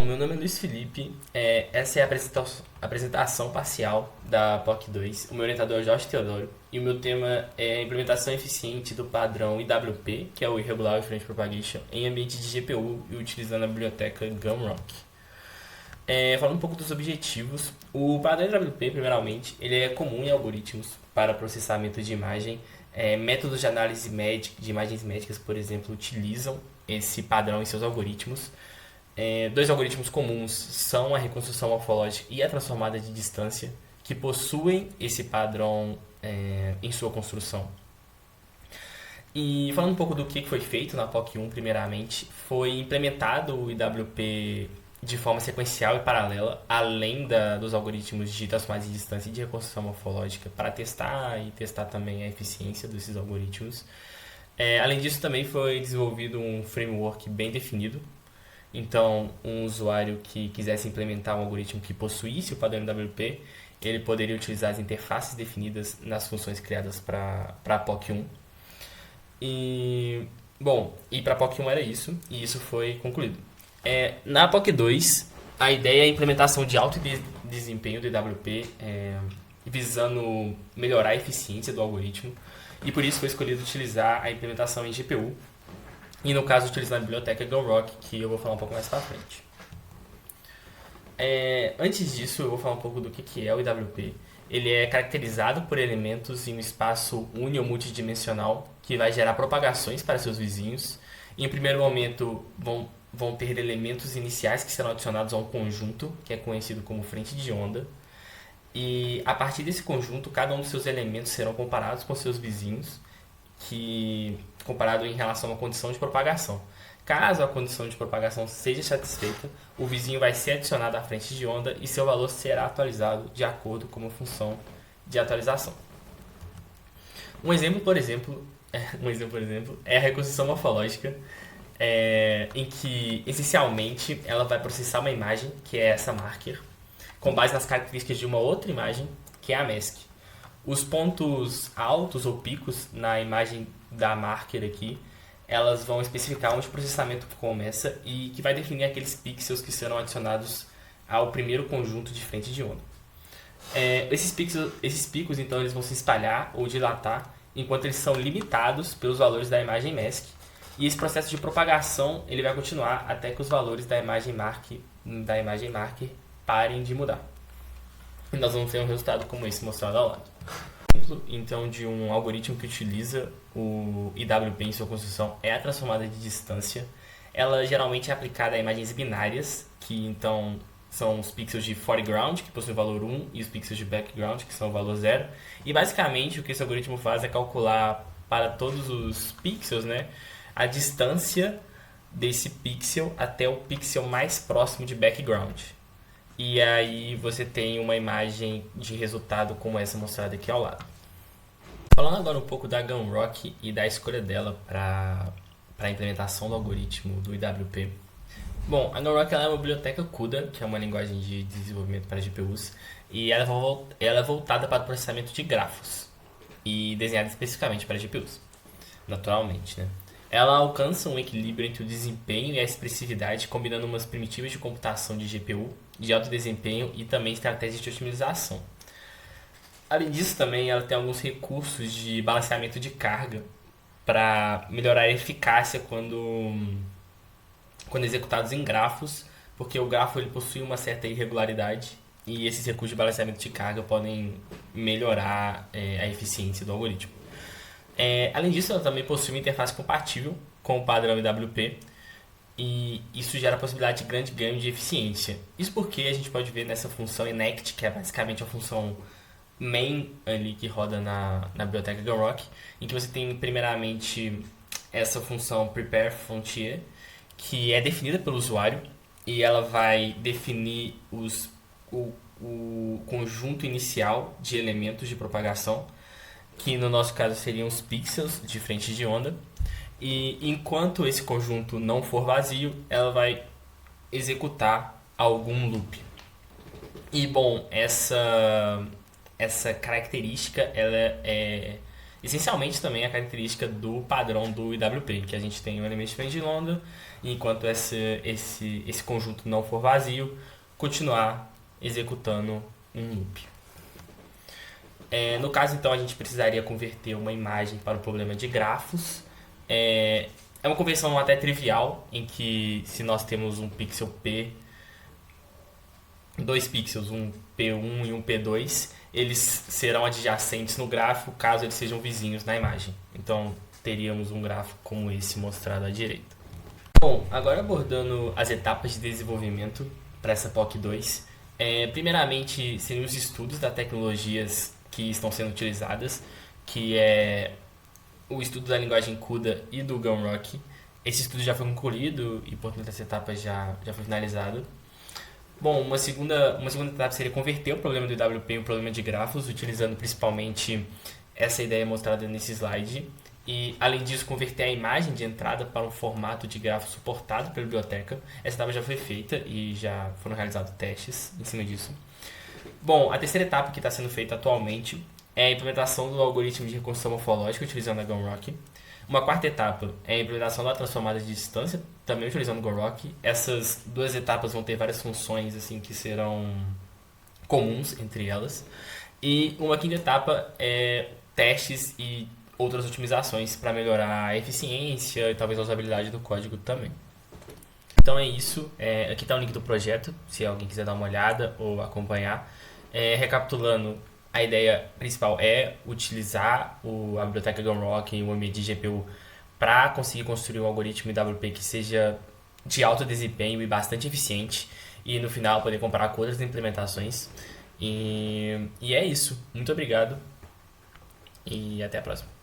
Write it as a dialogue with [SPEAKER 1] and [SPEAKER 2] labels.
[SPEAKER 1] meu nome é Luiz Felipe. Essa é a apresentação parcial da POC 2. O meu orientador é Jorge Teodoro. E o meu tema é a implementação eficiente do padrão IWP, que é o Irregular Wave Propagation, em ambiente de GPU e utilizando a biblioteca Gumrock. Falando um pouco dos objetivos, o padrão IWP, primeiramente, ele é comum em algoritmos para processamento de imagem. Métodos de análise de imagens médicas, por exemplo, utilizam esse padrão em seus algoritmos. Dois algoritmos comuns são a reconstrução morfológica e a transformada de distância, que possuem esse padrão em sua construção. E falando um pouco do que foi feito na POC 1, primeiramente, foi implementado o IWP de forma sequencial e paralela, além dos algoritmos de transformada de distância e de reconstrução morfológica, para testar e testar também a eficiência desses algoritmos. Além disso, também foi desenvolvido um framework bem definido. Então, um usuário que quisesse implementar um algoritmo que possuísse o padrão IWP, ele poderia utilizar as interfaces definidas nas funções criadas para a POC 1. E para a POC 1 era isso, e isso foi concluído. Na POC 2, a ideia é a implementação de alto desempenho do IWP, visando melhorar a eficiência do algoritmo, e por isso foi escolhido utilizar a implementação em GPU, e no caso utilizando a biblioteca Gumrock, que eu vou falar um pouco mais para frente. Antes disso, eu vou falar um pouco do que é o IWP. Ele é caracterizado por elementos em um espaço uni ou multidimensional que vai gerar propagações para seus vizinhos. Em um primeiro momento, vão ter elementos iniciais que serão adicionados a um conjunto, que é conhecido como frente de onda. E a partir desse conjunto, cada um dos seus elementos serão comparados com seus vizinhos, comparado em relação à condição de propagação. Caso a condição de propagação seja satisfeita, o vizinho vai ser adicionado à frente de onda e seu valor será atualizado de acordo com uma função de atualização. Um exemplo, por exemplo, é a reconstrução morfológica, em que, essencialmente, ela vai processar uma imagem, que é essa marker, com base nas características de uma outra imagem, que é a mask. Os pontos altos ou picos na imagem da marker aqui, elas vão especificar onde o processamento começa e que vai definir aqueles pixels que serão adicionados ao primeiro conjunto de frente de onda. Esses picos, então, eles vão se espalhar ou dilatar enquanto eles são limitados pelos valores da imagem mask. E esse processo de propagação ele vai continuar até que os valores da imagem marker parem de mudar. E nós vamos ter um resultado como esse mostrado ao lado. Então, de um algoritmo que utiliza o IWP em sua construção é a transformada de distância. Ela geralmente é aplicada a imagens binárias, que então são os pixels de foreground, que possuem o valor 1, e os pixels de background, que são o valor 0. E basicamente o que esse algoritmo faz é calcular para todos os pixels, a distância desse pixel até o pixel mais próximo de background. E aí você tem uma imagem de resultado como essa mostrada aqui ao lado. Falando agora um pouco da Gumrock e da escolha dela para a implementação do algoritmo do IWP. Bom, a Gumrock é uma biblioteca CUDA, que é uma linguagem de desenvolvimento para GPUs, e ela é voltada para o processamento de grafos e desenhada especificamente para GPUs, naturalmente, Ela alcança um equilíbrio entre o desempenho e a expressividade, combinando umas primitivas de computação de GPU, de alto desempenho e também estratégias de otimização. Além disso, também ela tem alguns recursos de balanceamento de carga para melhorar a eficácia quando executados em grafos, porque o grafo ele possui uma certa irregularidade e esses recursos de balanceamento de carga podem melhorar a eficiência do algoritmo. Além disso, ela também possui uma interface compatível com o padrão IWP e isso gera a possibilidade de grande ganho de eficiência. Isso porque a gente pode ver nessa função enect, que é basicamente a função main ali que roda na biblioteca Gumrock, em que você tem primeiramente essa função prepare frontier, que é definida pelo usuário e ela vai definir o conjunto inicial de elementos de propagação, que no nosso caso seriam os pixels de frente de onda, e enquanto esse conjunto não for vazio, ela vai executar algum loop. E bom, essa característica ela é essencialmente também a característica do padrão do IWP, que a gente tem um elemento diferente de London, e enquanto esse conjunto não for vazio, continuar executando um loop. No caso, então, a gente precisaria converter uma imagem para o problema de grafos. É uma conversão até trivial, em que se nós temos um pixel P, dois pixels, um P1 e um P2, eles serão adjacentes no gráfico caso eles sejam vizinhos na imagem. Então, teríamos um gráfico como esse mostrado à direita. Bom, agora abordando as etapas de desenvolvimento para essa POC 2. Primeiramente, seriam os estudos das tecnologias que estão sendo utilizadas, que é o estudo da linguagem CUDA e do Gumrock. Esse estudo já foi concluído e, portanto, essa etapa já foi finalizada. Bom, uma segunda etapa seria converter o problema do IWP em um problema de grafos, utilizando principalmente essa ideia mostrada nesse slide. E, além disso, converter a imagem de entrada para um formato de grafo suportado pela biblioteca. Essa etapa já foi feita e já foram realizados testes em cima disso. Bom, a terceira etapa que está sendo feita atualmente é a implementação do algoritmo de reconstrução morfológica utilizando a Gumrock. Uma quarta etapa é a implementação da transformada de distância, também utilizando o Gumrock. Essas duas etapas vão ter várias funções assim, que serão comuns entre elas. E uma quinta etapa é testes e outras otimizações para melhorar a eficiência e talvez a usabilidade do código também. Então é isso. Aqui está o link do projeto, se alguém quiser dar uma olhada ou acompanhar. Recapitulando, a ideia principal é utilizar a biblioteca Gumrock e o ambiente de GPU para conseguir construir um algoritmo IWP que seja de alto desempenho e bastante eficiente, e no final poder comparar com outras implementações. E é isso. Muito obrigado e até a próxima.